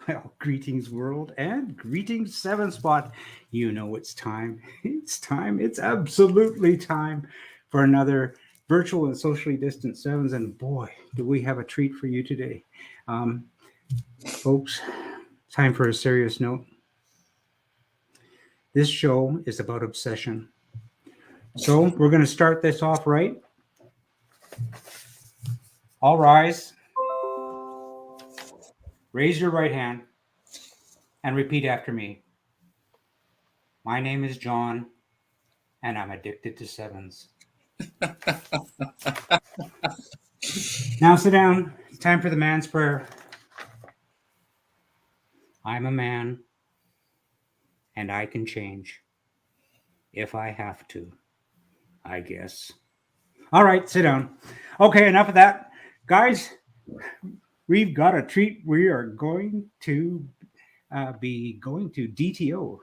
Well, greetings, world, and greetings, Seven Spot. You know it's time. It's time. It's absolutely time for another virtual and socially distant sevens. And boy, do we have a treat for you today. Um, Folks, time for a serious note. This show is about obsession. So we're going to start this off right. All rise. Raise your right hand and repeat after me. My name is John, and I'm addicted to sevens. Now sit down. It's time for the man's prayer. I'm a man, and I can change if I have to, I guess. All right, sit down. Okay, enough of that. Guys, we've got a treat. We are going to be going to DTO,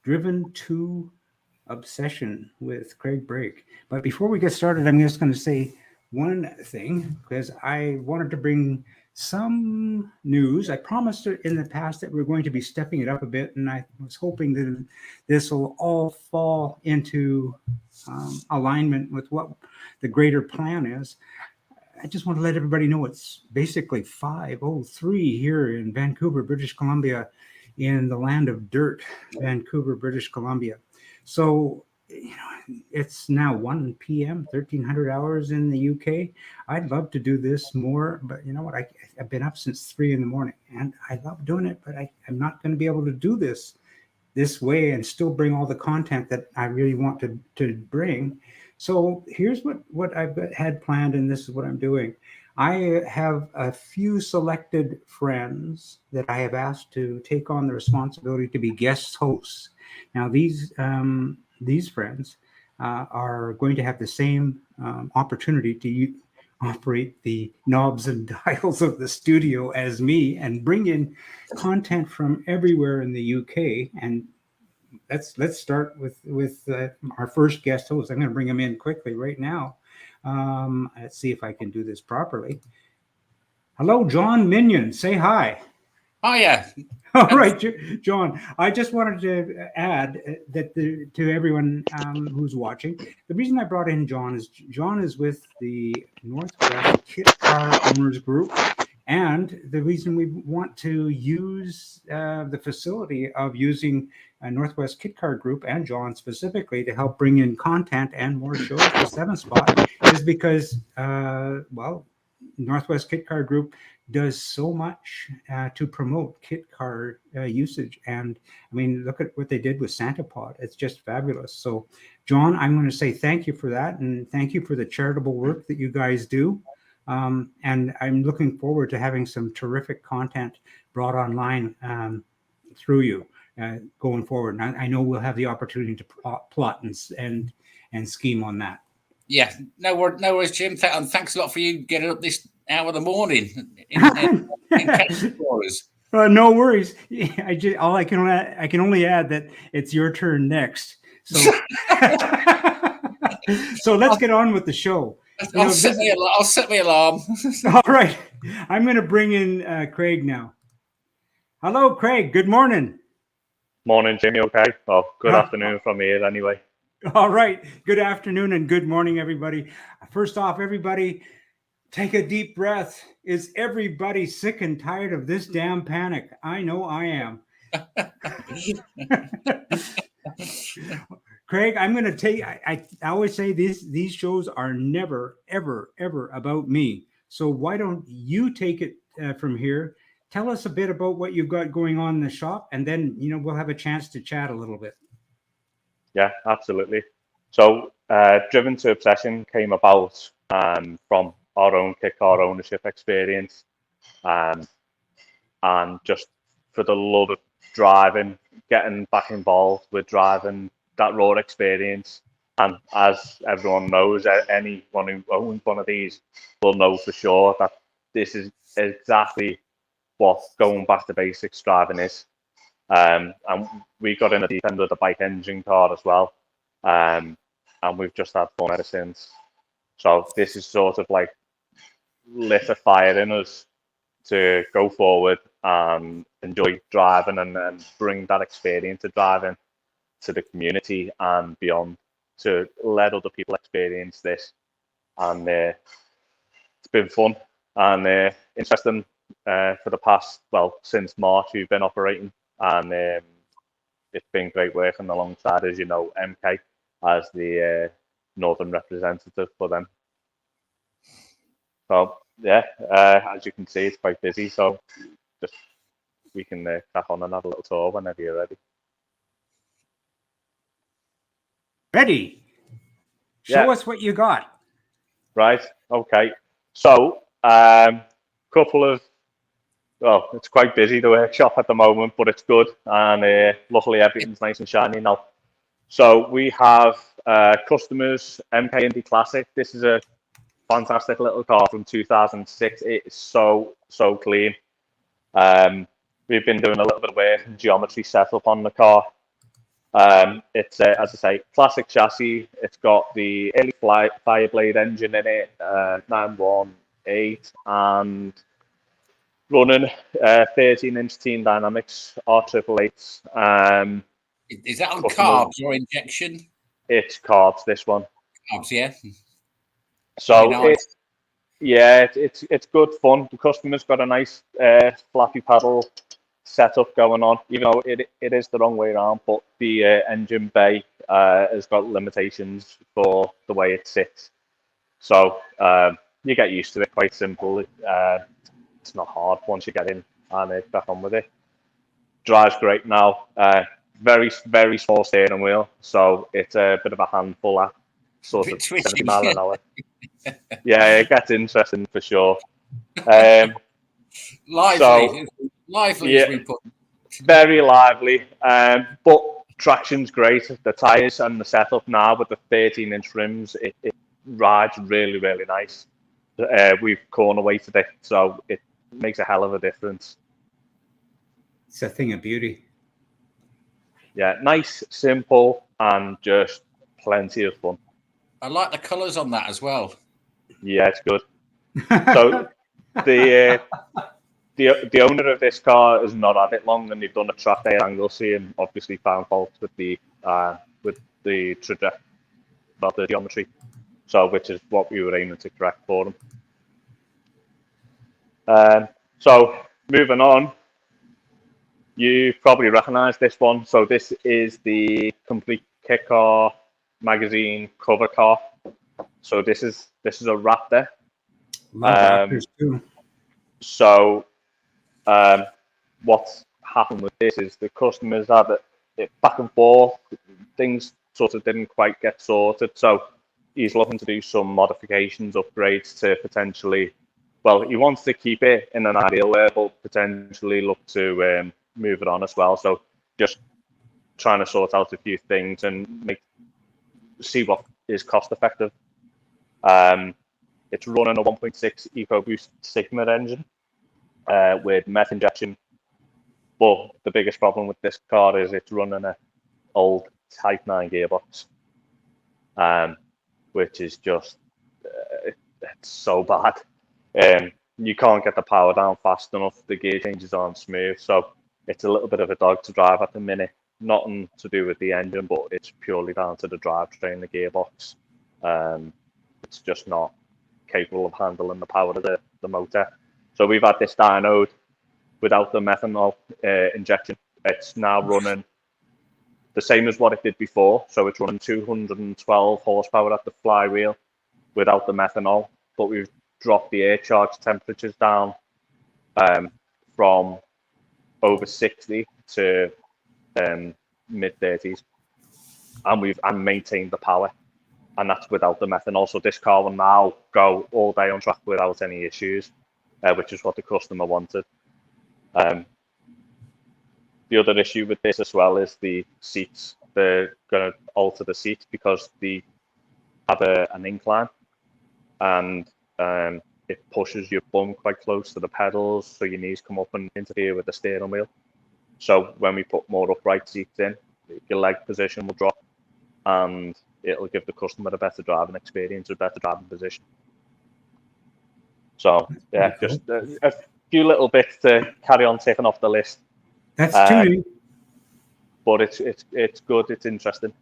Driven to Obsession with Craig Brake. But before we get started, I'm just going to say one thing because I wanted to bring some news. I promised in the past that we are going to be stepping it up a bit, and I was hoping that this will all fall into alignment with what the greater plan is. I just want to let everybody know it's basically 5:03 here in Vancouver, British Columbia, in the land of dirt, Vancouver, British Columbia. So, it's now 1 p.m., 1300 hours in the UK. I'd love to do this more, but you know what? I've been up since 3 in the morning and I love doing it, but I'm not going to be able to do this way and still bring all the content that I really want to bring. So here's what I've had planned, and this is what I'm doing. I have a few selected friends that I have asked to take on the responsibility to be guest hosts. Now, these friends are going to have the same opportunity to operate the knobs and dials of the studio as me and bring in content from everywhere in the UK. And let's start with our first guest host. I'm going to bring him in quickly right now. Let's see if I can do this properly. Hello, John Minion. Say hi. Oh, yeah. All right, John. I just wanted to add that to everyone who's watching, the reason I brought in John is with the Northwest Kit Car Owners Group. And the reason we want to use the facility of using Northwest Kit Car Group and John specifically to help bring in content and more shows for Seven Spot is because, Northwest Kit Car Group does so much to promote kit car usage. And I mean, look at what they did with Santa Pod. It's just fabulous. So, John, I'm going to say thank you for that. And thank you for the charitable work that you guys do. And I'm looking forward to having some terrific content brought online through you going forward. And I know we'll have the opportunity to plot and scheme on that. Yeah, no worries, Jim. Thanks a lot for you getting up this hour of the morning. No worries. I can only add that it's your turn next. So, so let's get on with the show. I'll set my alarm. All right. I'm going to bring in Craig now. Hello, Craig. Good morning. Morning, Jimmy. Okay. Well, good afternoon from here anyway. All right. Good afternoon and good morning, everybody. First off, everybody, take a deep breath. Is everybody sick and tired of this damn panic? I know I am. Craig, I'm going to take, I always say these shows are never, ever, ever about me. So why don't you take it from here? Tell us a bit about what you've got going on in the shop, and then, we'll have a chance to chat a little bit. Yeah, absolutely. So Driven to Obsession came about from our own kit car ownership experience, and just for the love of driving, getting back involved with driving, that raw experience. And as everyone knows, anyone who owns one of these will know for sure that this is exactly what going back to basics driving is. And we got in the deep end of the bike engine car as well, and we've just had fun ever since. So this is sort of like lit a fire in us to go forward and enjoy driving and bring that experience of driving to the community and beyond, to let other people experience this. And it's been fun and interesting for the past, well, since March we've been operating, and it's been great working alongside, as you know, MK as the northern representative for them. So yeah, as you can see, it's quite busy. So just we can crack on and have a little tour whenever you're ready. Ready? Show Yeah. us what you got. Right. Okay. So couple of, well, it's quite busy, the workshop at the moment, but it's good, and luckily everything's nice and shiny now. So we have customers, MK Indy Classic. This is a fantastic little car from 2006. It is so clean. We've been doing a little bit of work and geometry setup on the car. It's as I say, classic chassis. It's got the early Fireblade engine in it, 918, and running 13-inch Team Dynamics R888s. Is that on carbs or injection? It's carbs, this one. Carbs, yeah. So nice. it's good fun. The customer's got a nice flappy paddle setup going on, even though it is the wrong way around, but the engine bay has got limitations for the way it sits. So you get used to it, quite simple. It's not hard once you get in and back on with it. Drives great now. Very small steering wheel, so it's a bit of a handful at sort of 70 mile an hour. Yeah, it gets interesting for sure. Lively, yeah, as we put. Very lively, but traction's great. The tyres and the setup now with the 13-inch rims, it rides really nice. We've corner weighted it, so it makes a hell of a difference. It's a thing of beauty. Yeah, nice, simple, and just plenty of fun. I like the colours on that as well. Yeah, it's good. So the owner of this car has not had it long, and they've done a track day angle see, and obviously found fault with the trajectory, about the geometry. So which is what we were aiming to correct for them. So moving on. You probably recognise this one. So this is the complete kit car magazine cover car. So this is a Raptor. Love Raptors too. So what's happened with this is the customers had it back and forth. Things sort of didn't quite get sorted. So he's looking to do some modifications, upgrades to potentially. Well, he wants to keep it in an ideal way, but potentially look to move it on as well. So just trying to sort out a few things and see what is cost effective. It's running a 1.6 EcoBoost Sigma engine with meth injection. But the biggest problem with this car is it's running an old Type 9 gearbox, which is just it's so bad. You can't get the power down fast enough. The gear changes aren't smooth, so it's a little bit of a dog to drive at the minute. Nothing to do with the engine, but it's purely down to the drivetrain, the gearbox. It's just not capable of handling the power of the motor. So we've had this dynoed without the methanol injection. It's now running the same as what it did before. So it's running 212 horsepower at the flywheel without the methanol, but we've dropped the air charge temperatures down from over 60 to mid 30s, and we've maintained the power, and that's without the methanol. So this car will now go all day on track without any issues, which is what the customer wanted. The other issue with this as well is the seats. They're going to alter the seats because they have an incline, and it pushes your bum quite close to the pedals, so your knees come up and interfere with the steering wheel. So when we put more upright seats in, your leg position will drop, and it'll give the customer a better driving experience, a better driving position. So yeah, just few little bits to carry on ticking off the list. That's Um, tuning. But it's good. It's interesting.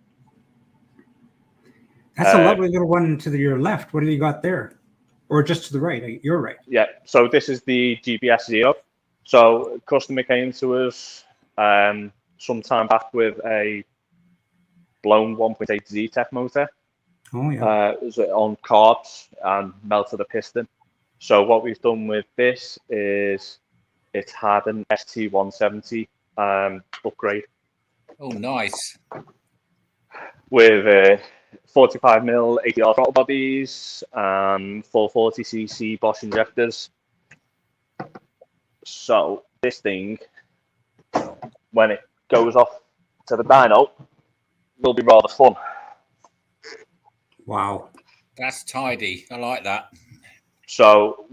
That's a lovely little one to your left. What do you got there? Or just to the right? You're right. Yeah. So this is the GBS Zero. So a customer came to us some time back with a blown 1.8 Z-Tech motor. Oh yeah. It was on carbs and melted a piston. So what we've done with this is it's had an ST170 upgrade Oh, nice. with 45mm ATR throttle bodies and 440cc Bosch injectors. So this thing, when it goes off to the dyno, will be rather fun. Wow. That's tidy. I like that. So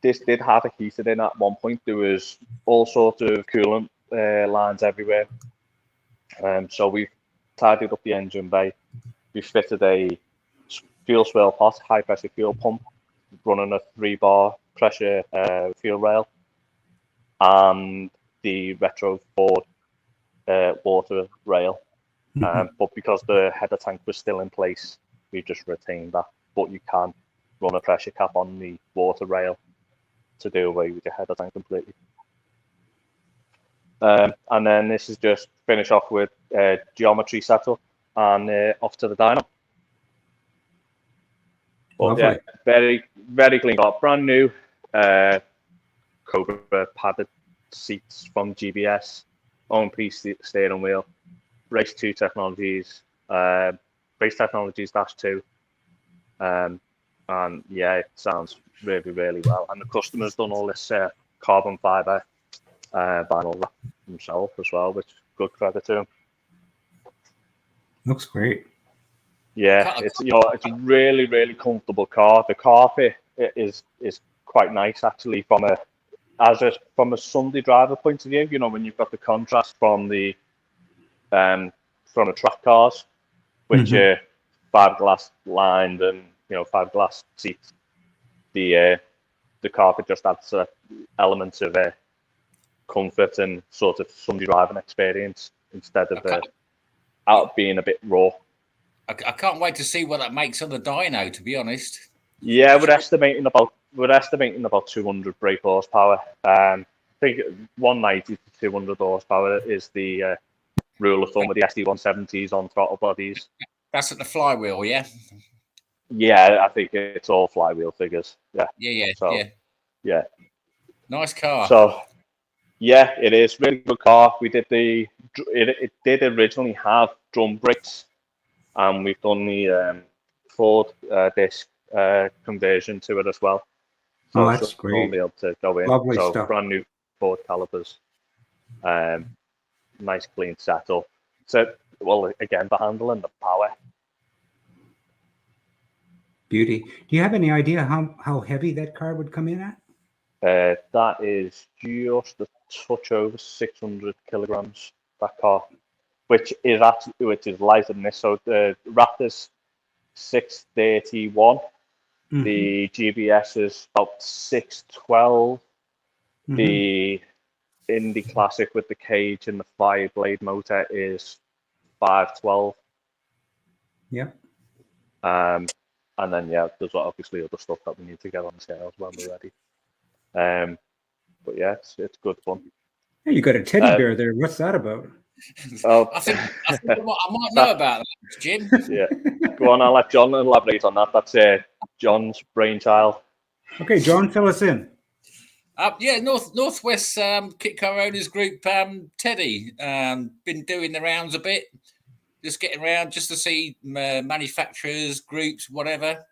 this did have a heater in at one point. There was all sorts of coolant lines everywhere. So we've tidied up the engine bay. We fitted a fuel swirl pot, high pressure fuel pump, running a 3-bar pressure fuel rail, and the retro Ford water rail. But because the header tank was still in place, we just retained that. But you can run a pressure cap on the water rail to do away with your header tank completely. And then this is just finish off with geometry setup and off to the dyno. But yeah, very, very clean car. Brand new Cobra padded seats from GBS, own piece steering wheel, race 2 technologies, race technologies -2. And yeah, it sounds really, really well. And the customer's done all this carbon fiber vinyl wrap himself as well, which good credit to him. Looks great. Yeah, it's it's a really, really comfortable car. The carpet is quite nice actually from a Sunday driver point of view. When you've got the contrast from the track cars, which are fiberglass lined and fiberglass seats. The carpet just adds elements of comfort and sort of Sunday driving experience instead of out being a bit raw. I can't wait to see what that makes on the dyno, to be honest. Yeah, we're estimating about 200 brake horsepower. I think 190 to 200 horsepower is the rule of thumb with the SD170s on throttle bodies. That's at the flywheel, yeah? Yeah, I think it's all flywheel figures. Yeah. Yeah. Nice car. So, yeah, it is really good car. We did it did originally have drum brakes, and we've done the Ford disc conversion to it as well. So that's great. Be able to go in. Lovely stuff. Brand new Ford calipers. Nice clean setup. So, well, again, the handle and the power. Beauty. Do you have any idea how heavy that car would come in at? That is just a touch over 600 kilograms. That car, which is lighter than this. So the Raptor's 631. The GBS is about 612. The Indy Classic with the cage and the Fireblade motor is 512. Yep. And then there's obviously other stuff that we need to get on the scales when we're ready. But yeah, it's good fun. Hey, you got a teddy bear there. What's that about? Oh, I think I might know about that, Jim. Yeah, go on. I'll let John elaborate on that. That's John's brainchild. Okay, John, fill us in. Northwest Kit Car Owners Group, Teddy, been doing the rounds a bit, just getting around just to see manufacturers, groups, whatever,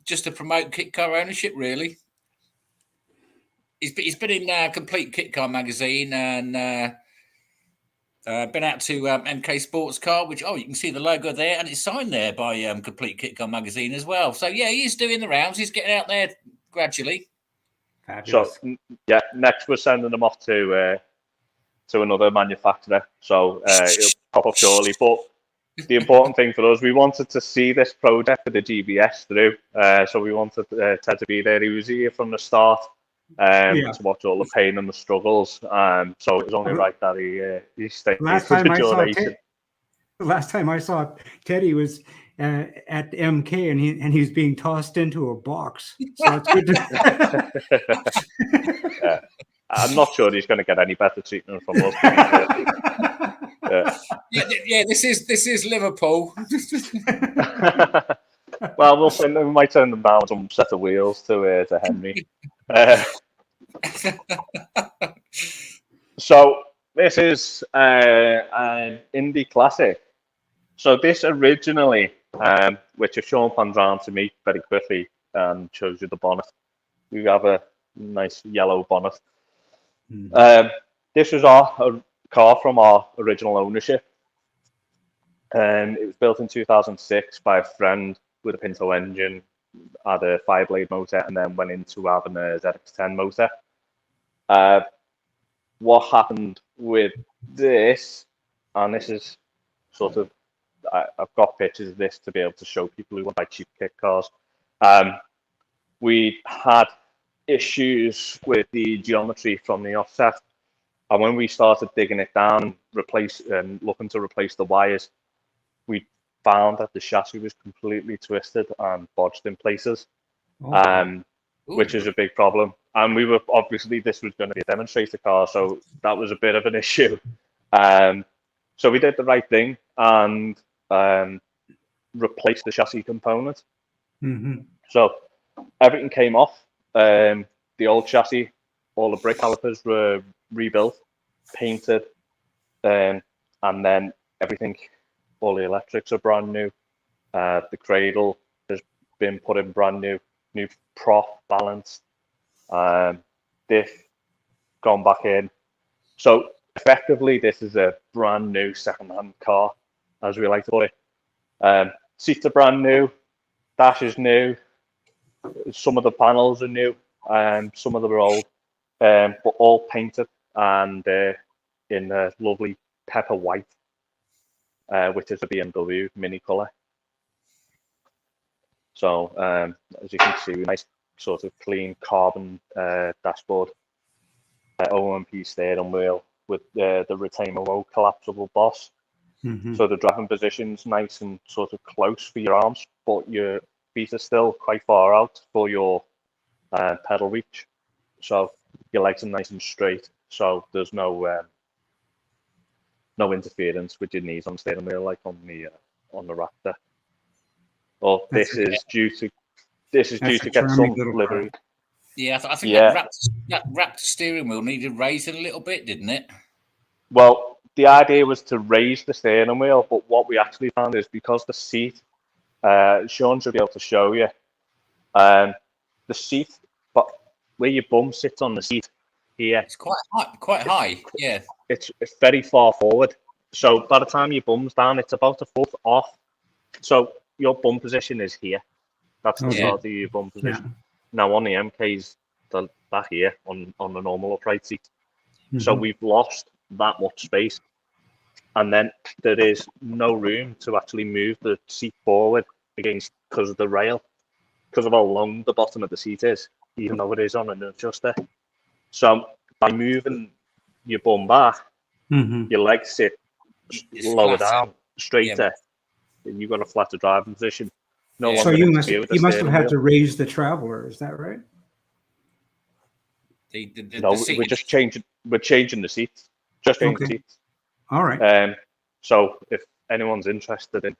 just to promote kit car ownership, really. He's been in Complete Kit Car magazine and been out to MK Sports Car, which, you can see the logo there, and it's signed there by Complete Kit Car magazine as well. So, yeah, he's doing the rounds. He's getting out there gradually. Fabulous. So, next we're sending them off to another manufacturer. So, it'll pop up shortly. But the important thing for us, we wanted to see this project for the GBS through. So we wanted Ted to be there. He was here from the start to watch all the pain and the struggles. So it was only right that he stayed for the duration. The last time I saw Teddy was at MK, and he was being tossed into a box. So it's good to... I'm not sure he's going to get any better treatment from us. Yeah, this is Liverpool. Well, we might turn them down some set of wheels to Henry. So this is an Indy Classic. So this originally, which if Sean pans around to me very quickly and shows you the bonnet, we have a nice yellow bonnet. This was our car from our original ownership. It was built in 2006 by a friend with a Pinto engine, had a 5-blade motor, and then went into having a ZX10 motor. What happened with this, and this is sort of, I've got pictures of this to be able to show people who want to buy cheap kit cars. We had issues with the geometry from the offset, and when we started digging it down and looking to replace the wires, we found that the chassis was completely twisted and bodged in places, which is a big problem. And we were obviously, this was going to be a demonstrator car, so that was a bit of an issue. So we did the right thing and replaced the chassis component. So everything came off. The old chassis, all the brake calipers were rebuilt, painted, and then everything, all the electrics are brand new. The cradle has been put in brand new prop, balanced, diff gone back in. So effectively, this is a brand new second-hand car, as we like to call it. Seats are brand new, dash is new, some of the panels are new, some of them are old, but all painted and in a lovely pepper white, which is a BMW Mini colour. So as you can see, nice sort of clean carbon dashboard, OMP steering wheel with the retain-a-low collapsible boss. So the driving position's nice and sort of close for your arms, but your feet are still quite far out for your pedal reach. So your legs are nice and straight. So there's no interference with your knees on the steering wheel like on the Raptor. Well, this is due to get some livery. Yeah, I think that Raptor steering wheel needed raising a little bit, didn't it? Well, the idea was to raise the steering wheel, but what we actually found is because the seat, Sean should be able to show you, the seat, but where your bum sits on the seat here, it's quite high. Yeah, it's very far forward. So by the time your bum's down, it's about a foot off. So your bum position is here. That's the start of your bum position. Yeah. Now on the MKs, back here on the normal upright seat. So we've lost that much space, and then there is no room to actually move the seat forward because of the rail, because of how long the bottom of the seat is, even though it is on an adjuster. So by moving your bum back, your legs sit lower down, straighter, and you've got a flatter driving position. So you must have had to raise the Traveler, is that right? No, we're just changing. We're changing the seats. Just changing the seats. All right. So if anyone's interested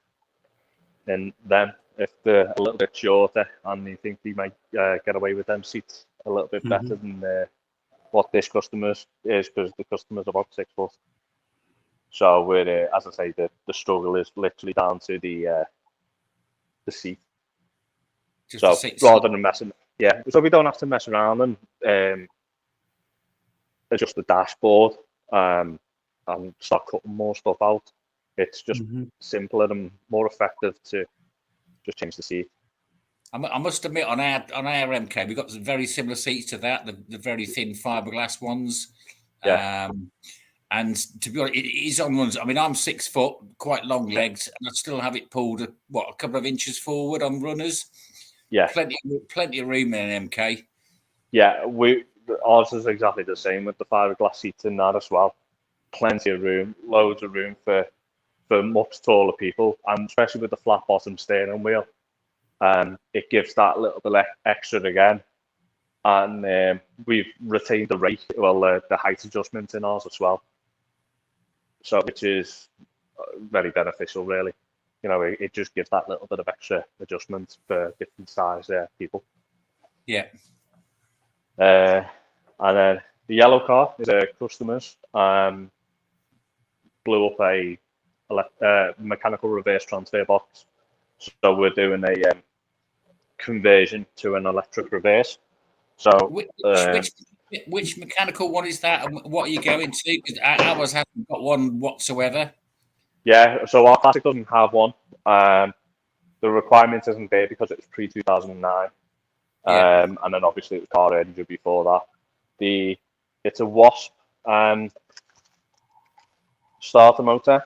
in them, if they're a little bit shorter and they think they might get away with them seats a little bit better than what this customer is, because the customer's about 6 foot. So we're, as I say, the struggle is literally down to the seat. So rather than messing, so we don't have to mess around and adjust the dashboard and start cutting more stuff out. It's just simpler and more effective to just change the seat. I must admit, on our MK, we've got some very similar seats to that, the very thin fiberglass ones. And to be honest, it is on runs. I mean, I'm 6 foot, quite long legs, and I still have it pulled a couple of inches forward on runners. Yeah, plenty of room in an MK. Yeah, ours is exactly the same with the fiberglass seats in that as well. Plenty of room, loads of room for much taller people, and especially with the flat bottom steering wheel, it gives that little bit extra again. And we've retained the the height adjustment in ours as well, so which is very beneficial, really. You know, it just gives that little bit of extra adjustment for different size people. Yeah. And then the yellow car is a customer's. Blew up a mechanical reverse transfer box, so we're doing a conversion to an electric reverse. So which mechanical one is that, and what are you going to? Because ours hasn't got one whatsoever. Yeah, so our Classic doesn't have one. The requirement isn't there because it was pre-2009. And then obviously it was car engine before that. It's a Wasp starter motor.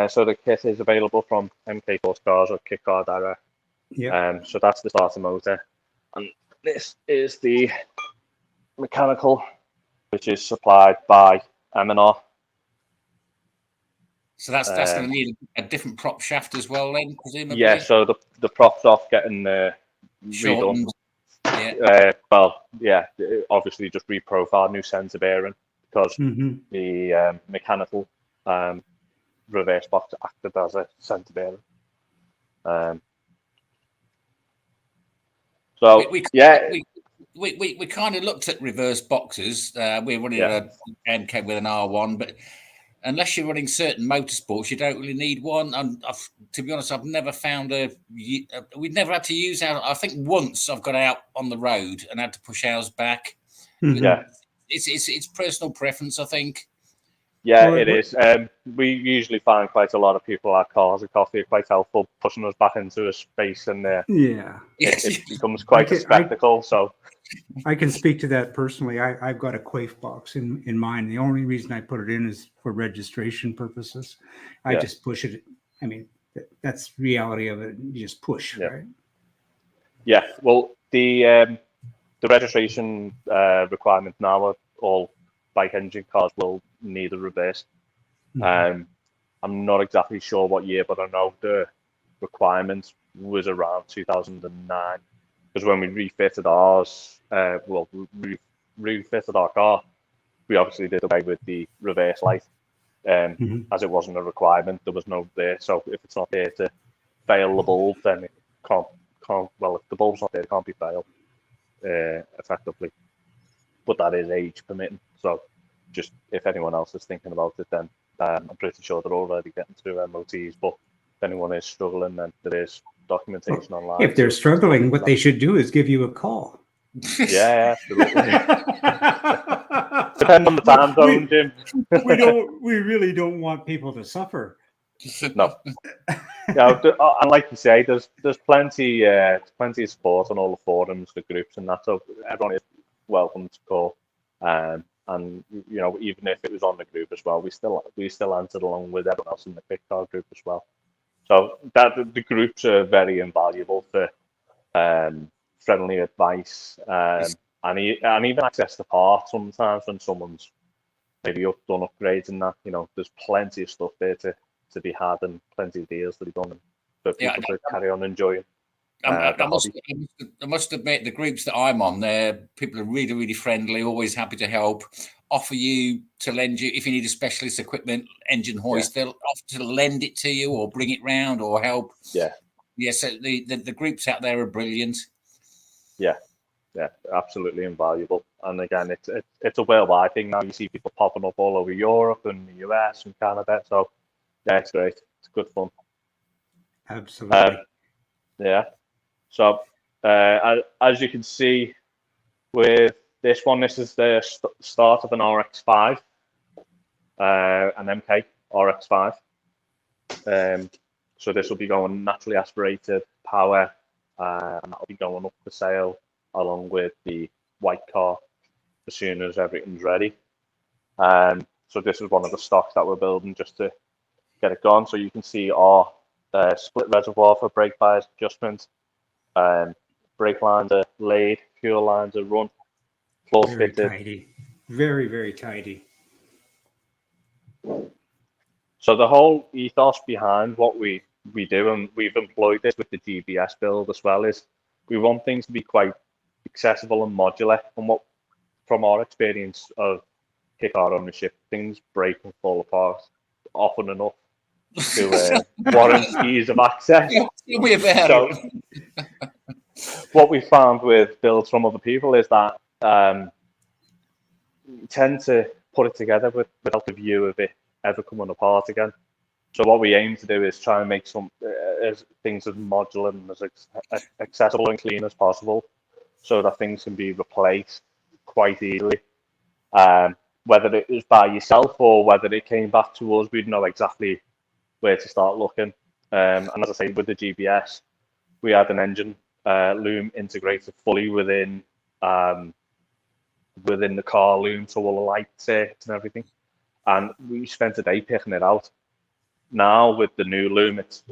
So the kit is available from MK Force Cars or Kit Car Direct. Yeah. So that's the starter motor, and this is the mechanical, which is supplied by M&R. So that's going to need a different prop shaft as well, then, presumably. Yeah. So the props off getting redone. Yeah. Obviously just reprofiled, new centre bearing, because the mechanical reverse box acted as a centre bearing. We kind of looked at reverse boxes. We're running a MK with an R1, but unless you're running certain motorsports, you don't really need one. To be honest, I've never found we've never had to use ours. I think once I've got out on the road and had to push ours back. Yeah, it's personal preference, I think. Yeah, it is. We usually find quite a lot of people at Cars and Coffee are quite helpful, pushing us back into a space, and it becomes quite a spectacle. So I can speak to that personally. I've got a Quafe box in mine. The only reason I put it in is for registration purposes. I just push it. I mean, that's reality of it. You just push, right? Yeah. Well, the registration requirement now are all bike engine cars will need a reverse. I'm not exactly sure what year, but I know the requirement was around 2009, because when we refitted ours, refitted our car, we obviously did away with the reverse light, as it wasn't a requirement. There was no there, so if it's not there to fail the bulb, then it can't. Well, if the bulb's not there, it can't be failed effectively. But that is age permitting. So, just if anyone else is thinking about it, then I'm pretty sure they're already getting through MOTs. But if anyone is struggling, then there is documentation online. If they're struggling, what they should do is give you a call. Yeah, absolutely. Depends on the time zone, Jim. We really don't want people to suffer. No. And like you say, there's plenty of support on all the forums, the groups, and that. So everyone is welcome to call. And even if it was on the group as well, we still answered along with everyone else in the Quick Car group as well. So the groups are very invaluable for friendly advice and even access to parts. Sometimes when someone's maybe done upgrades and that, there's plenty of stuff there to be had and plenty of deals to be done for people to carry on enjoying. I must admit, the groups that I'm on, people are really, really friendly, always happy to help, offer you to lend you, if you need a specialist equipment, engine hoist, they'll offer to lend it to you or bring it round or help. Yeah, so the groups out there are brilliant. Yeah, absolutely invaluable. And again, it's a worldwide thing now. You see people popping up all over Europe and the US and Canada. So yeah, it's great. It's good fun. Absolutely. So as you can see with this one, this is the start of an RX-5, an MK RX-5. So this will be going naturally aspirated power, and that'll be going up for sale along with the white car as soon as everything's ready. So this is one of the stocks that we're building just to get it gone. So you can see our split reservoir for brake bias adjustment. Brake lines are laid, fuel lines are run, floor Very fitted. tidy. Very, very tidy. So the whole ethos behind what we do, and we've employed this with the GBS build as well, is we want things to be quite accessible and modular. And what, from our experience of kick car ownership, things break and fall apart often enough to warrant ease of access. Tell me about So it. what we found with builds from other people is that you tend to put it together without the view of it ever coming apart again. So what we aim to do is try and make some things as modular and as accessible and clean as possible, so that things can be replaced quite easily. Whether it was by yourself or whether it came back to us, we'd know exactly where to start looking. And as I say, with the GBS, we had an engine loom integrated fully within the car loom, so all the lights and everything. And we spent a day picking it out. Now with the new loom, it's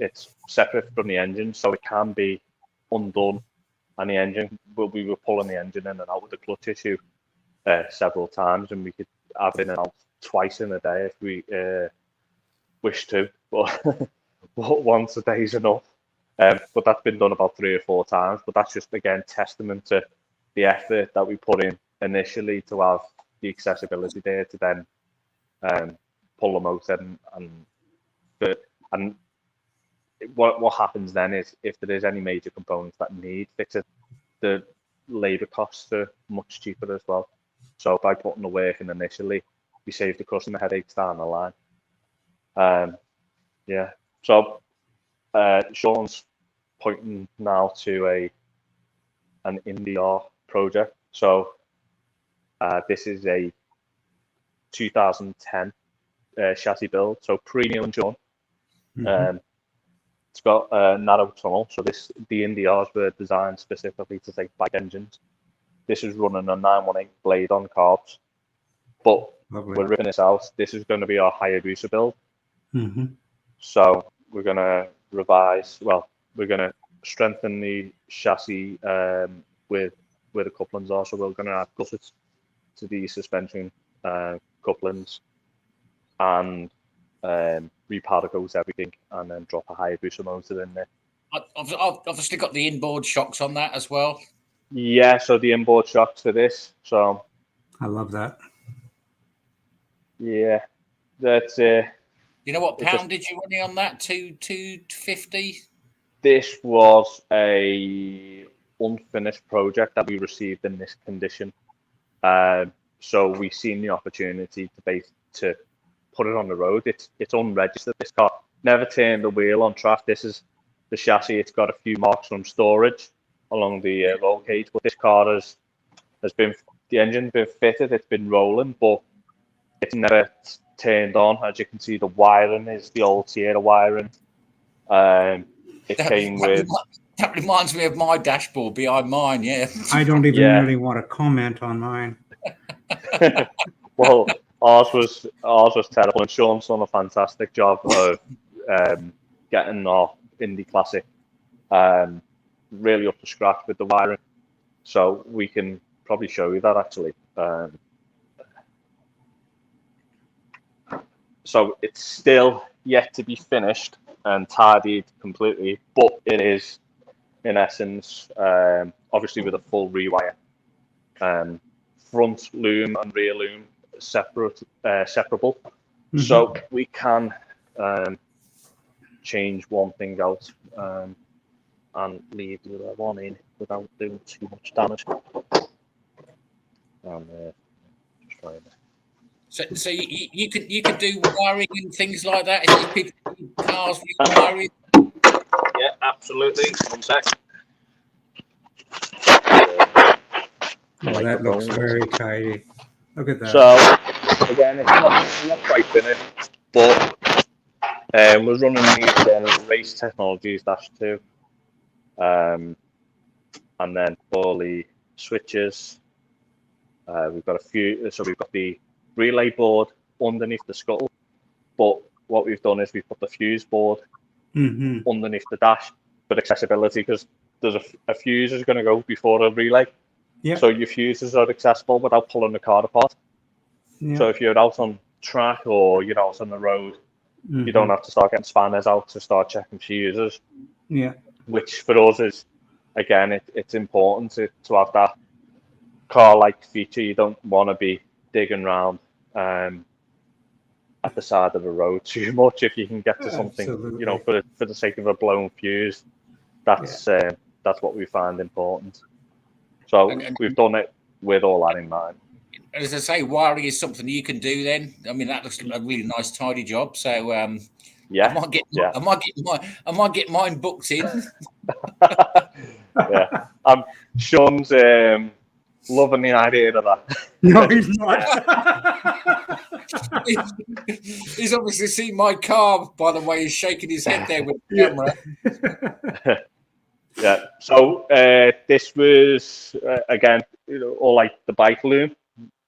separate from the engine, so it can be undone. And the engine, we were pulling the engine in and out with the clutch issue several times, and we could have it in and out twice in a day if we wish to. But once a day is enough. But that's been done about 3 or 4 times. But that's just, again, testament to the effort that we put in initially to have the accessibility there to then pull them out and what happens then is if there is any major components that need fixing, the labour costs are much cheaper as well. So by putting the work in initially, we save the customer headaches down the line. Yeah. So Sean's pointing now to an Indy project. So this is a 2010 chassis build, so premium Sean. It's got a narrow tunnel, so the Indy Rs were designed specifically to take bike engines. This is running a 918 blade on carbs, but we're ripping this out. This is going to be our Hayabusa build. So we're going to revise. Well, we're going to strengthen the chassis with where the couplings are. So we're going to add gussets to the suspension couplings and repowder coat everything, and then drop a Hayabusa motor in there. I've obviously got the inboard shocks on that as well. Yeah, so the inboard shocks for this. So I love that. Yeah, that's You know what poundage you running on that? 250. This was a unfinished project that we received in this condition. So we've seen the opportunity to put it on the road. It's unregistered. This car never turned the wheel on track. This is the chassis. It's got a few marks from storage along the roll cage, but this car has been, the engine's been fitted. It's been rolling, but it's never turned on. As you can see, the wiring is the old Sierra wiring. That reminds me of my dashboard behind mine. Yeah. I don't even really want to comment on mine. Well, ours was terrible, and Sean's done a fantastic job of getting our Indy Classic really up to scratch with the wiring. So we can probably show you that actually. So it's still yet to be finished and tidied completely, but it is in essence obviously with a full rewire. Front loom and rear loom separable. So we can change one thing out and leave the other one in without doing too much damage. Just trying to... So you could do wiring and things like that if you pick cars with wiring. Yeah, absolutely. 1 sec. Oh, that looks very tidy. Look at that. So again, it's not quite finished, but we're running these race technologies -2, and then all the switches. We've got a few. So we've got the relay board underneath the scuttle. But what we've done is we've put the fuse board underneath the dash for accessibility, because there's a fuse is going to go before a relay. Yeah. So your fuses are accessible without pulling the car apart. Yeah. So if you're out on track or you're out on the road, you don't have to start getting spanners out to start checking fuses. Yeah. Which for us is, again, it's important to have that car-like feature. You don't want to be digging around at the side of the road too much. If you can get to something, Absolutely. for the sake of a blown fuse, that's what we find important. So we've done it with all that in mind. As I say, wiring is something you can do. Then, I mean, that looks a really nice, tidy job. So, I might get mine booked in. Yeah, Sean's loving the idea of that. No, he's not. He's obviously seen my car, by the way. He's shaking his head there with the camera. Yeah. So this was again, all like the bike loom,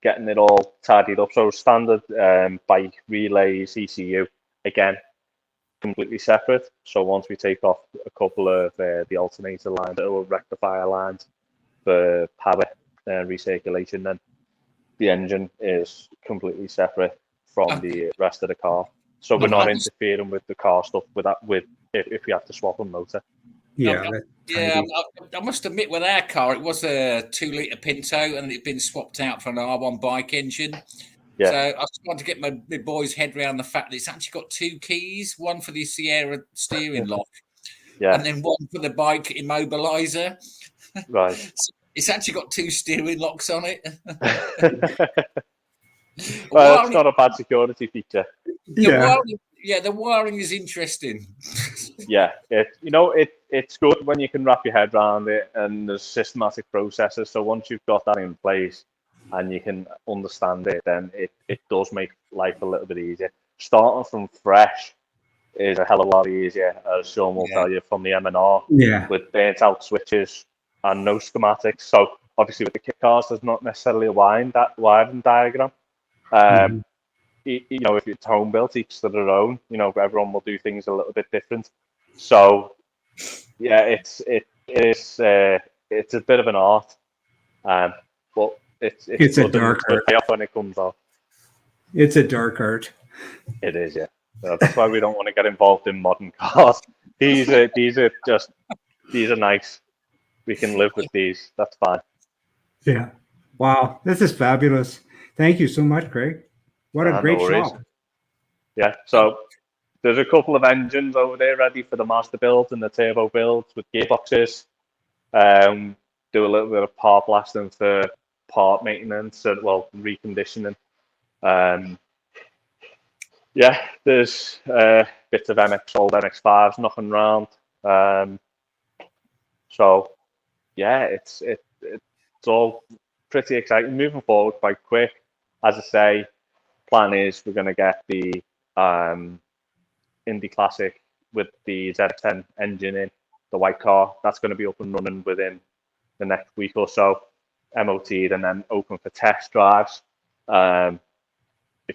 getting it all tidied up. So standard bike relays, ECU, again, completely separate. So once we take off a couple of the alternator lines or rectifier lines for power recirculation, then the engine is completely separate from the rest of the car. So we're not interfering with the car stuff if we have to swap a motor. Yeah. I must admit, with our car, it was a 2-litre Pinto, and it'd been swapped out for an R1 bike engine. Yeah. So I was trying to get my boy's head around the fact that it's actually got 2 keys, one for the Sierra steering lock, and then one for the bike immobilizer. Right. So it's actually got 2 steering locks on it. Well, that's not a bad security feature. The wiring is interesting. Yeah, it's good when you can wrap your head around it and there's systematic processes. So once you've got that in place and you can understand it, then it does make life a little bit easier. Starting from fresh is a hell of a lot easier, as Sean will tell you, from the M&R, with burnt out switches and no schematics. So obviously with the kit cars, there's not necessarily a wiring diagram. If it's home built, each to their own. Everyone will do things a little bit different. So, yeah, it's a bit of an art, but it's a dark art when it comes off. It's a dark art. It is, yeah. So that's why we don't want to get involved in modern cars. These are nice. We can live with these. That's fine. Yeah. Wow, this is fabulous. Thank you so much, Craig. What a great shop. Yeah, so there's a couple of engines over there ready for the master build and the turbo builds with gearboxes. Do a little bit of part blasting for part maintenance, reconditioning. There's bits of old MX-5s knocking around. It's all pretty exciting. Moving forward quite quick. As I say, plan is we're going to get the Indy Classic with the ZX10 engine in, the white car. That's going to be up and running within the next week or so. MOT'd and then open for test drives. If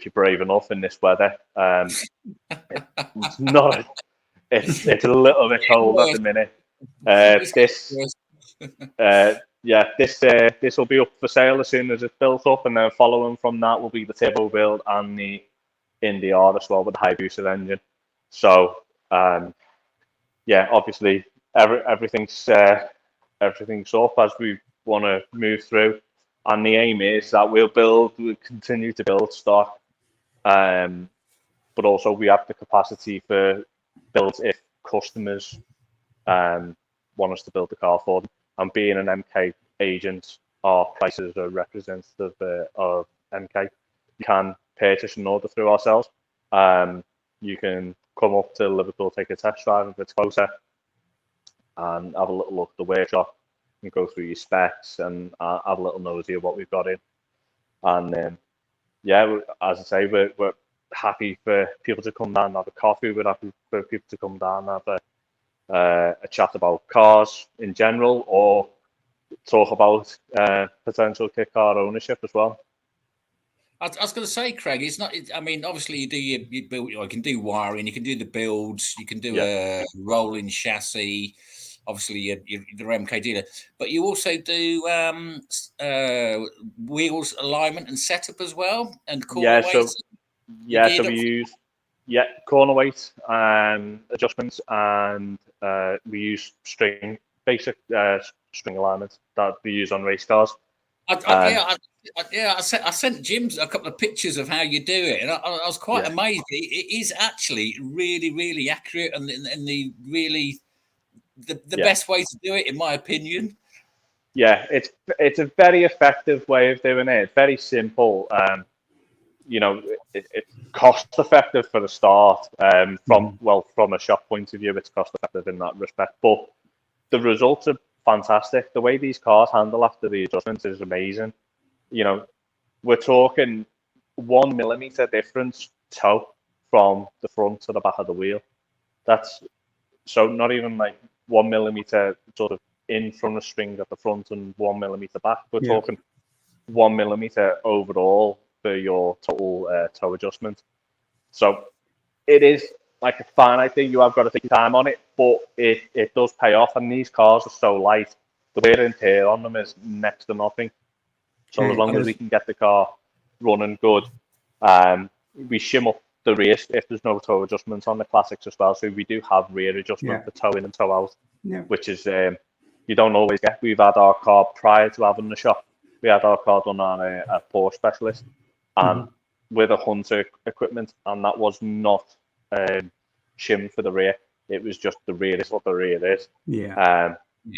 you're brave enough in this weather. It's a little bit cold at the minute. This will be up for sale as soon as it's built up, and then following from that will be the turbo build and the Indy R as well with the high boosted engine. So obviously everything's up as we want to move through, and the aim is that we'll continue to build stock, but also we have the capacity for builds if customers want us to build the car for them. And being an MK agent, our prices are representative of MK. You can purchase an order through ourselves. You can come up to Liverpool, take a test drive if it's closer, and have a little look at the workshop and go through your specs and have a little nosy of what we've got in. And as I say, we're happy for people to come down and have a coffee. We're happy for people to come down and have a chat about cars in general, or talk about potential kit car ownership as well. I was going to say, Craig, it's not. I mean, obviously, you build. You can do wiring, you can do the builds, you can do a rolling chassis. Obviously, you're the MK dealer, but you also do wheels alignment and setup as well, and corner weights. So we use corner weight adjustments, and we use basic string alignments that we use on race cars. I sent Jim a couple of pictures of how you do it, and I was quite amazed. It is actually really, really accurate, and the really the best way to do it, in my opinion. Yeah, it's a very effective way of doing it. It's very simple. It's cost effective for the start. From a shop point of view, it's cost effective in that respect. But the results are fantastic. The way these cars handle after the adjustments is amazing. We're talking 1 millimeter difference toe from the front to the back of the wheel. That's so not even like 1 millimeter sort of in from the string at the front and 1 millimeter back. We're talking 1 millimeter overall for your total toe adjustment. So it is like a finite thing. You have got to take your time on it, but it does pay off. And these cars are so light, the wear and tear on them is next to nothing. So as long as we can get the car running good, we shim up the rear if there's no toe adjustments on the Classics as well. So we do have rear adjustment for toe in and toe out, which is you don't always get. We've had our car prior to having the shop. We had our car done on a Porsche specialist and with a Hunter equipment, and that was not shimmed for the rear. It was just the rear is what the rear is.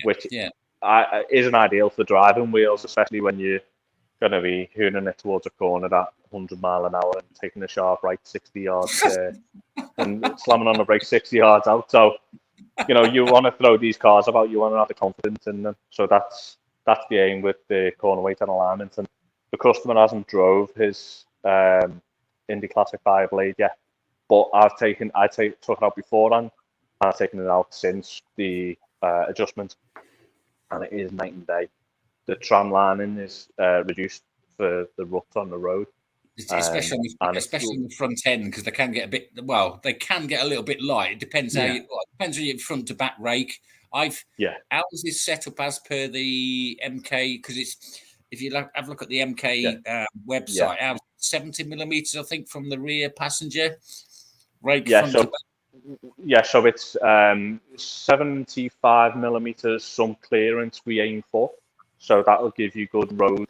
Which isn't ideal for driving wheels, especially when you're going to be hooning it towards a corner at 100 mile an hour and taking a sharp right 60 yards and slamming on the brake 60 yards out. So, you want to throw these cars about, you want to have the confidence in them. So that's the aim with the corner weight and alignment. And the customer hasn't drove his Indy Classic Fire Blade yet, but I took it out beforehand, and I've taken it out since the adjustment, and it is night and day. The tram lining is reduced for the ruts on the road, especially in the front end, because they can get a little bit light. It depends depends on your front to back rake. Ours is set up as per the MK, because it's, if you have a look at the MK website, ours 70 millimeters, I think, from the rear passenger rake. So it's 75 millimeters, some clearance we aim for. So that'll give you good road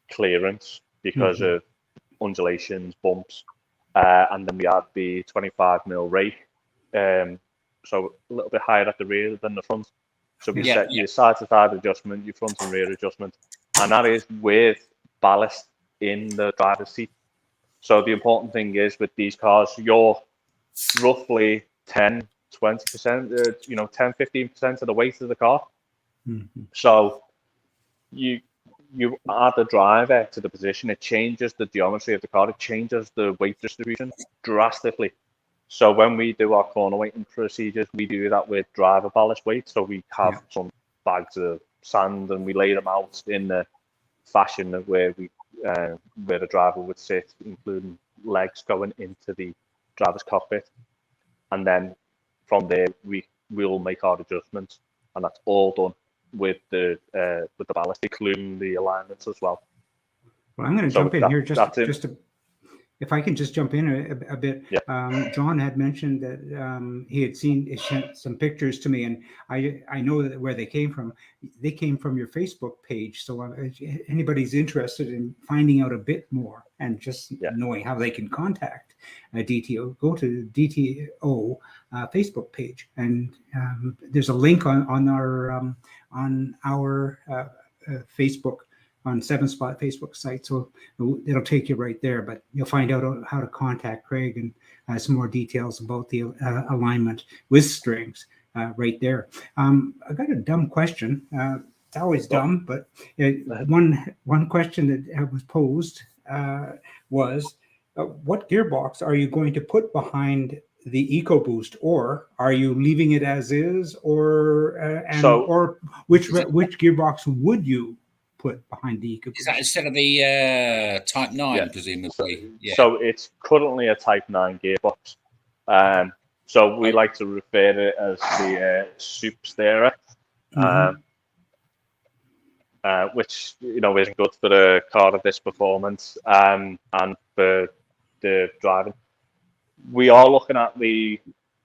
clearance because of undulations, bumps. And then we add the 25 mil rake. So a little bit higher at the rear than the front. So we set your side-to-side adjustment, your front and rear adjustment. And that is with ballast in the driver's seat. So the important thing is with these cars, you're roughly 10, 20%, 10, 15% of the weight of the car. So you add the driver to the position, it changes the geometry of the car, it changes the weight distribution drastically. So when we do our corner weighting procedures, we do that with driver ballast weight. So we have some bags of sand and we lay them out in the fashion of where the driver would sit, including legs going into the driver's cockpit. And then from there, we'll make our adjustments, and that's all done with the ballast, including the alignments as well. Well, I'm going to jump in here if I can just jump in a bit. John had mentioned that he had sent some pictures to me, and I know that where they came from. They came from your Facebook page. So if anybody's interested in finding out a bit more and just knowing how they can contact DTO, go to DTO Facebook page, and there's a link on our Facebook. On 7-Spot Facebook site, so it'll take you right there. But you'll find out how to contact Craig and some more details about the alignment with strings right there. I got a dumb question. It's always dumb, but one question that was posed was, what gearbox are you going to put behind the EcoBoost, or are you leaving it as is, or which gearbox would you put behind the Is that EcoBoost. instead of the Type 9, Yeah. presumably? So it's currently a Type 9 gearbox. So we like to refer to it as the soup stirrer, which isn't good for a car of this performance and for the driving. We are looking at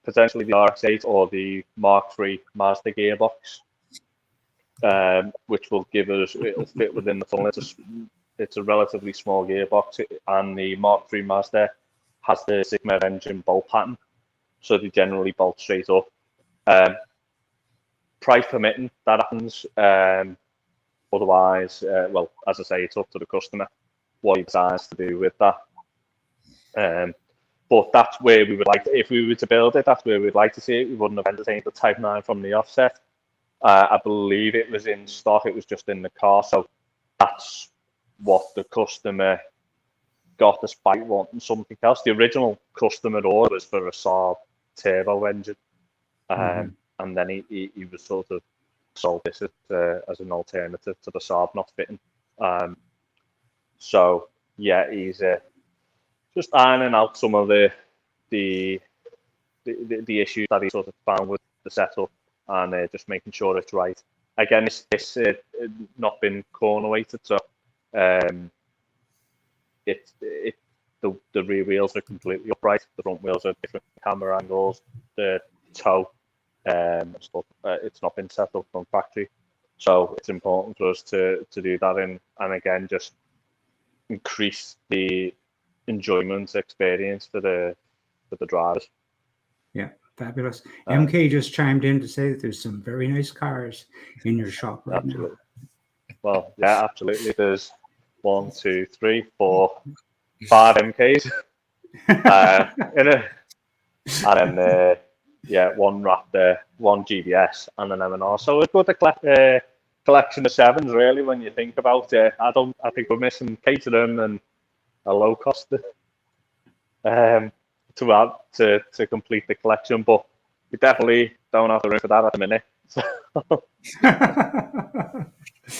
potentially the RX-8 or the Mark III Mazda gearbox, which will it'll fit within the funnel. It's a relatively small gearbox, and the Mark III Mazda has the Sigma engine bolt pattern, so they generally bolt straight up. Price permitting, that happens. Otherwise, well, as I say, it's up to the customer what he decides to do with that. But that's where we would like if we were to build it, that's where we'd like to see it. We wouldn't have entertained the Type 9 from the offset. I believe it was in stock, it was just in the car. So that's what the customer got, despite wanting something else. The original customer order was for a Saab turbo engine. And then he was sort of sold this as an alternative to the Saab not fitting. So yeah, he's just ironing out some of the issues that he sort of found with the setup, and just making sure it's right. Again, it's not been corner weighted, so the rear wheels are completely upright. The front wheels are different camera angles. The toe stuff, it's not been set up from factory, so it's important for us to do that and again just increase the enjoyment experience for the drivers. Yeah, fabulous. MK just chimed in to say that there's some very nice cars in your shop right now. Well, yeah, absolutely. There's 1, 2, 3, 4, 5 MKs in it, and then one Raptor, one GBS, and an M&R. So it's good a collection of sevens, really, when you think about it. I think we're missing Caterham and a low cost to complete the collection, but we definitely don't have the room for that at the minute.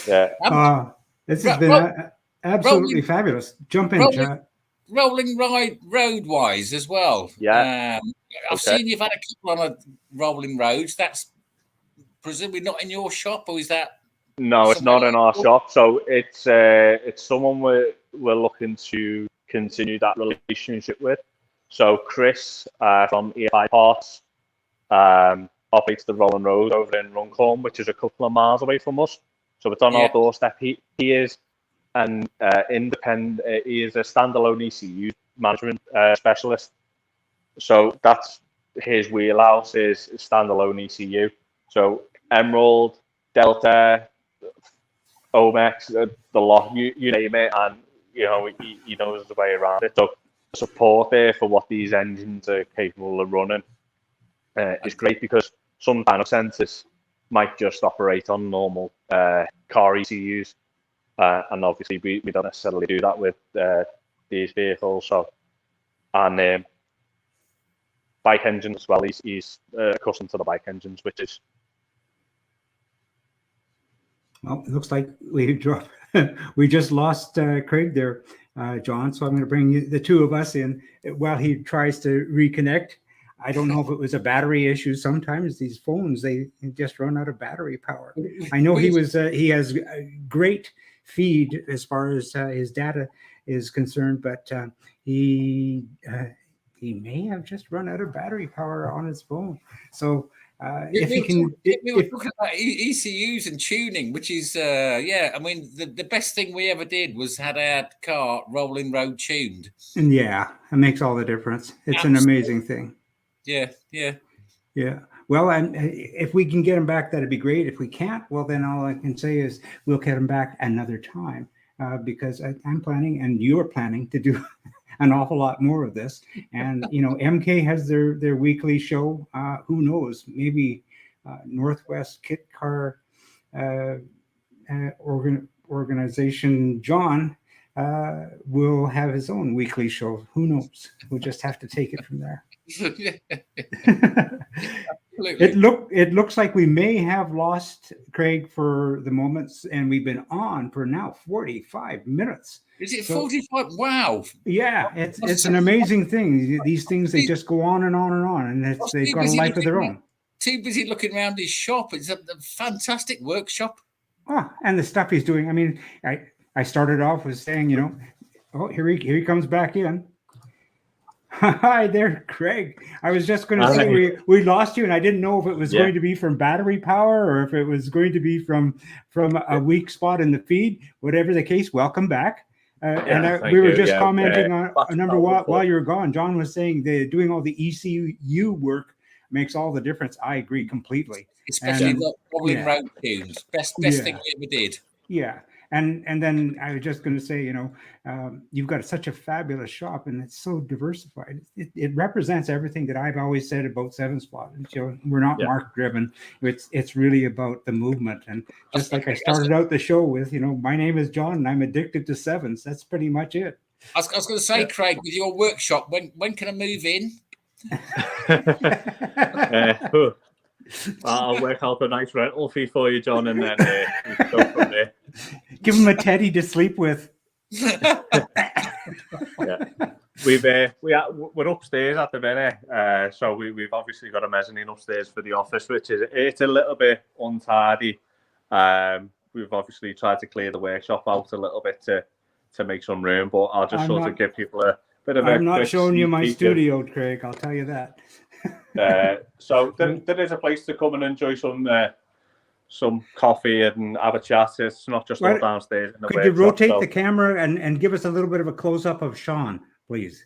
Yeah. This has been absolutely fabulous. Jump in, Chad. Rolling road wise as well. Yeah. I've seen you've had a couple on rolling roads. That's presumably not in your shop, or is that? No, it's not in our shop. So it's someone we're looking to continue that relationship with. So Chris from EFI Parts operates the rolling road over in Runcorn, which is a couple of miles away from us. So it's on our doorstep. He is an independent. He is a standalone ECU management specialist. So that's his wheelhouse, is standalone ECU. So Emerald, Delta, Omex, the lot, you name it, and he knows the way around it. So support there for what these engines are capable of running is great, because some dyno centers might just operate on normal car ECUs, and obviously we don't necessarily do that with these vehicles. So, and bike engines as well. He's accustomed to the bike engines, which is. Well, it looks like we just lost Craig there, John. So I'm going to bring the two of us in while he tries to reconnect. I don't know if it was a battery issue. Sometimes these phones, they just run out of battery power. I know he has a great feed as far as his data is concerned, but he may have just run out of battery power on his phone. So if he can, we were talking about ECUs and tuning, which is I mean the best thing we ever did was had our car rolling road tuned. And yeah, it makes all the difference. It's an amazing thing. Yeah. Well, and if we can get him back, that'd be great. If we can't, well, then all I can say is we'll get him back another time, because I'm planning, and you're planning, to do an awful lot more of this. And MK has their weekly show. Who knows? Maybe Northwest Kit Car organization John will have his own weekly show. Who knows? We'll just have to take it from there. Absolutely. It looks like we may have lost Craig for the moments, and we've been on for now 45 minutes. Is it 45? Wow. Yeah, it's an amazing thing. These things, they just go on and on and on, and they've got a life of their own. Too busy looking around his shop. It's a fantastic workshop. And the stuff he's doing. I mean, I started off with saying, you know, oh, here he comes back in. Hi there, Craig. I was just going to say we lost you, and I didn't know if it was going to be from battery power or if it was going to be from a weak spot in the feed. Whatever the case, welcome back. We were just commenting on a number while you were gone. John was saying doing all the ECU work makes all the difference. I agree completely. Especially the rolling road tunes. Best thing we ever did. Yeah. And then I was just going to say, you know, you've got such a fabulous shop, and it's so diversified. It represents everything that I've always said about 7-Spot. You know, we're not mark driven. It's really about the movement. And just like I started out the show with, you know, my name is John, and I'm addicted to sevens. That's pretty much it. I was going to say, Craig, with your workshop, when can I move in? I'll work out a nice rental fee for you, John, and then we can go from there. Give him a teddy to sleep with. Yeah, we're upstairs at the minute, so we've obviously got a mezzanine upstairs for the office, which it's a little bit untidy. We've obviously tried to clear the workshop out a little bit to make some room, but I'll just give people a bit of. I'm not showing you my studio, Craig. I'll tell you that. So there is a place to come and enjoy some coffee and have a chat. It's not just all downstairs. Could you rotate the camera and give us a little bit of a close up of Sean, please?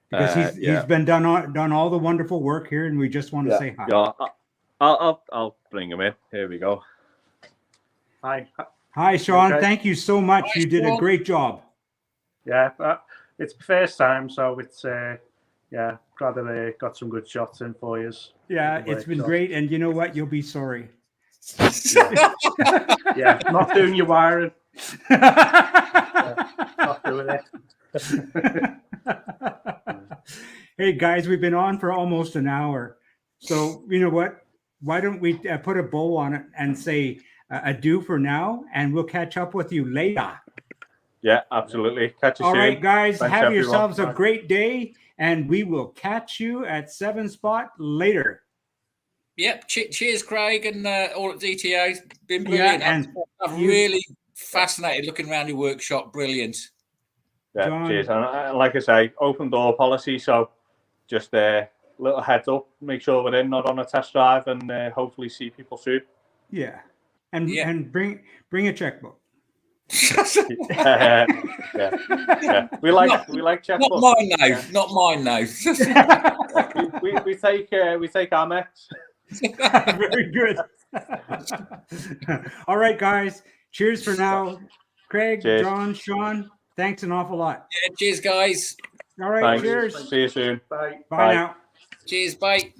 Because he's been done all the wonderful work here, and we just want to say hi. Yeah, I'll bring him in. Here we go. Hi, Sean. Okay. Thank you so much. You did a great job. Yeah, it's the first time, so it's glad that I got some good shots in for you. Yeah, it's been great, and you know what? You'll be sorry. Yeah, not doing your wiring. Not doing it. Hey guys, we've been on for almost an hour, so you know what? Why don't we put a bow on it and say adieu for now, and we'll catch up with you later. Yeah, absolutely. Catch you soon. All right, guys, Thanks, have everyone. yourselves a great day, and we will catch you at 7-Spot later. Yep. Cheers, Craig, and all at DTO. It's been brilliant. Yeah, I'm really fascinated looking around your workshop. Brilliant. Yeah, John. Cheers. And like I say, open door policy. So just a little heads up. Make sure we're in, not on a test drive, and hopefully see people soon. Yeah, and bring a checkbook. Yeah. We like checkbooks. Not mine though. Yeah. Not mine though. we take Amex. Very good. All right, guys. Cheers for now. Craig, cheers. John, Sean, thanks an awful lot. Yeah, cheers, guys. All right, Thanks. Cheers. See you soon. Bye. Bye now. Cheers, bye.